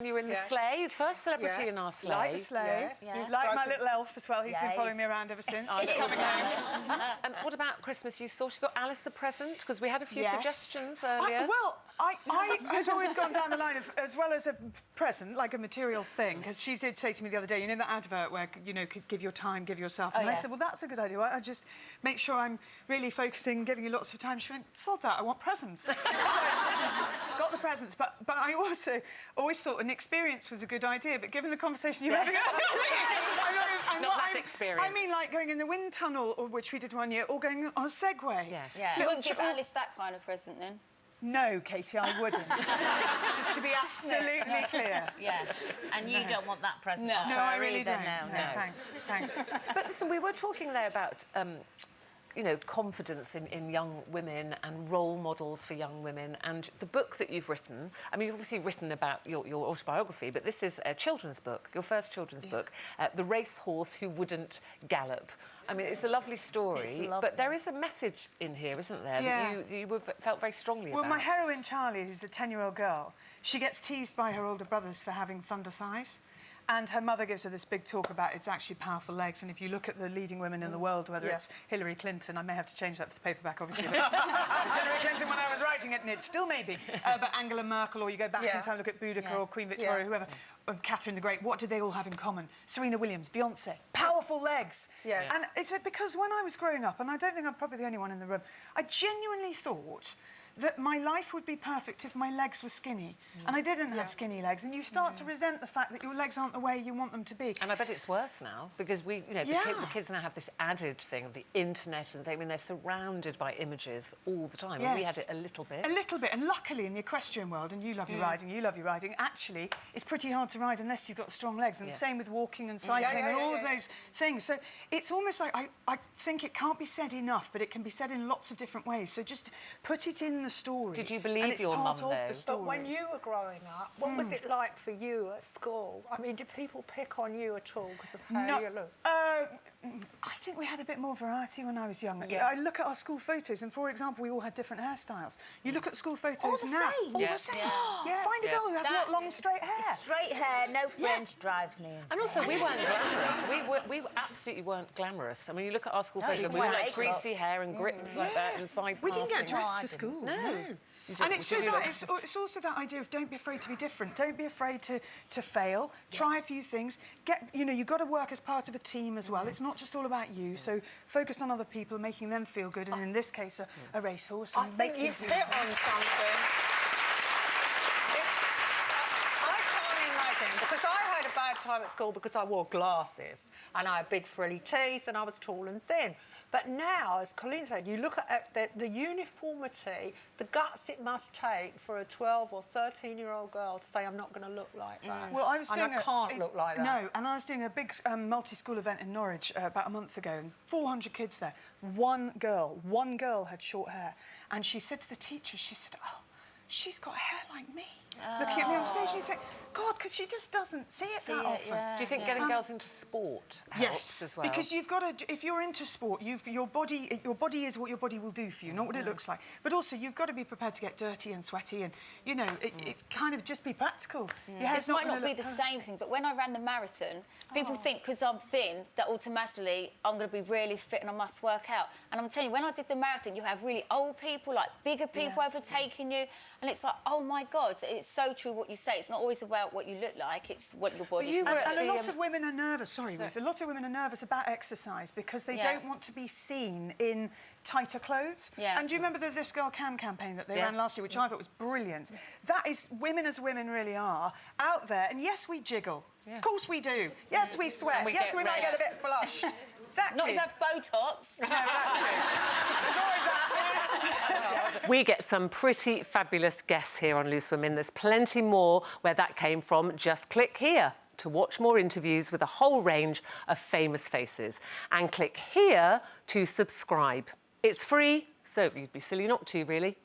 You were in the sleigh, first celebrity in our sleigh. Like the sleigh. Yes. You like my little elf as well. He's been following me around ever since. He's coming home. And what about Christmas? You sort of got Alice a present? Because we had a few suggestions earlier. I had always gone down the line of, as well as a present, like a material thing, because she did say to me the other day, you know that advert where, you know, could give your time, give yourself. And I said, well, that's a good idea. I just make sure I'm really focusing, giving you lots of time. She went, sod that, I want presents. So, got the presents, but I also always thought an experience was a good idea, but given the conversation you're having... Not that experience. I mean, like going in the wind tunnel, which we did one year, or going on a Segway. Yes. Yeah. So you wouldn't give Alice that kind of present, then? No, Katie, I wouldn't. Just to be absolutely clear. Yeah. And you don't want that present? No, I really don't. No. Thanks. But listen, we were talking there about, you know, confidence in young women and role models for young women. And the book that you've written, I mean, you've obviously written about your autobiography, but this is a children's book, your first children's book, The Racehorse Who Wouldn't Gallop. I mean, it's a lovely story, but there is a message in here, isn't there, that you felt very strongly about? Well, my heroine, Charlie, who's a 10-year-old girl, she gets teased by her older brothers for having thunder thighs. And her mother gives her this big talk about it's actually powerful legs. And if you look at the leading women in the world, whether it's Hillary Clinton, I may have to change that for the paperback, obviously. But it was Hillary Clinton when I was writing it, and it still may be. But Angela Merkel, or you go back in time, look at Boudica or Queen Victoria, whoever, or Catherine the Great. What do they all have in common? Serena Williams, Beyonce, powerful legs. Yeah. And it's because when I was growing up, and I don't think I'm probably the only one in the room, I genuinely thought that my life would be perfect if my legs were skinny. And I didn't have skinny legs. And you start to resent the fact that your legs aren't the way you want them to be. And I bet it's worse now, because we, you know, the kids now have this added thing of the internet and things. I mean, they're surrounded by images all the time. Yes. And we had it a little bit. A little bit. And luckily, in the equestrian world, and you love your riding, actually, it's pretty hard to ride unless you've got strong legs. And the same with walking and cycling and all of those things. So it's almost like, I think it can't be said enough, but it can be said in lots of different ways. So just put it in the story. Did you believe your mum, though? But when you were growing up, what was it like for you at school? I mean, did people pick on you at all because of how you look? I think we had a bit more variety when I was young. I look at our school photos, and for example, we all had different hairstyles. You look at school photos now. All the same? Find a girl who has long, straight hair. Straight hair, no fringe drives me. And also, we weren't glamorous. We absolutely weren't glamorous. I mean, you look at our school photos, we had like greasy hair and grips like that and side We didn't get parting. dressed for school. No. And it's also that idea of don't be afraid to be different. Don't be afraid to fail. Try a few things. You've got to work as part of a team as well. It's not just all about you. So focus on other people, making them feel good. And in this case, a racehorse. I think you've hit on something. I can't imagine, because I had a bad time at school because I wore glasses and I had big frilly teeth and I was tall and thin. But now, as Colleen said, you look at the uniformity, the guts it must take for a 12 or 13-year-old girl to say, I'm not going to look like that. Well, I can't look like that. No, and I was doing a big multi-school event in Norwich about a month ago, and 400 kids there. One girl had short hair, and she said to the teacher, she said, oh, she's got hair like me. Looking at me on stage, and you think, God, because she just doesn't see it that often. Do you think getting girls into sport helps as well? Because you've got to. If you're into sport, your body is what your body will do for you, not what it looks like. But also, you've got to be prepared to get dirty and sweaty, and you know, it kind of just be practical. This might not be the same thing, but when I ran the marathon, people think because I'm thin that automatically I'm going to be really fit and I must work out. And I'm telling you, when I did the marathon, you have really old people, like bigger people overtaking you, and it's like, oh my God, it's so true what you say. It's not always about what you look like, it's what your body... And a lot of women are nervous, sorry Ruth, a lot of women are nervous about exercise because they don't want to be seen in tighter clothes. And do you remember the This Girl Can campaign that they ran last year, which I thought was brilliant? That is, women as women really are, out there, and yes, we jiggle. Of course we do. Yes, we sweat. Yes, we might get a bit flushed. Exactly. Not if you have Botox. No, that's true. There's always that. We get some pretty fabulous guests here on Loose Women. There's plenty more where that came from. Just click here to watch more interviews with a whole range of famous faces. And click here to subscribe. It's free, so you'd be silly not to, really.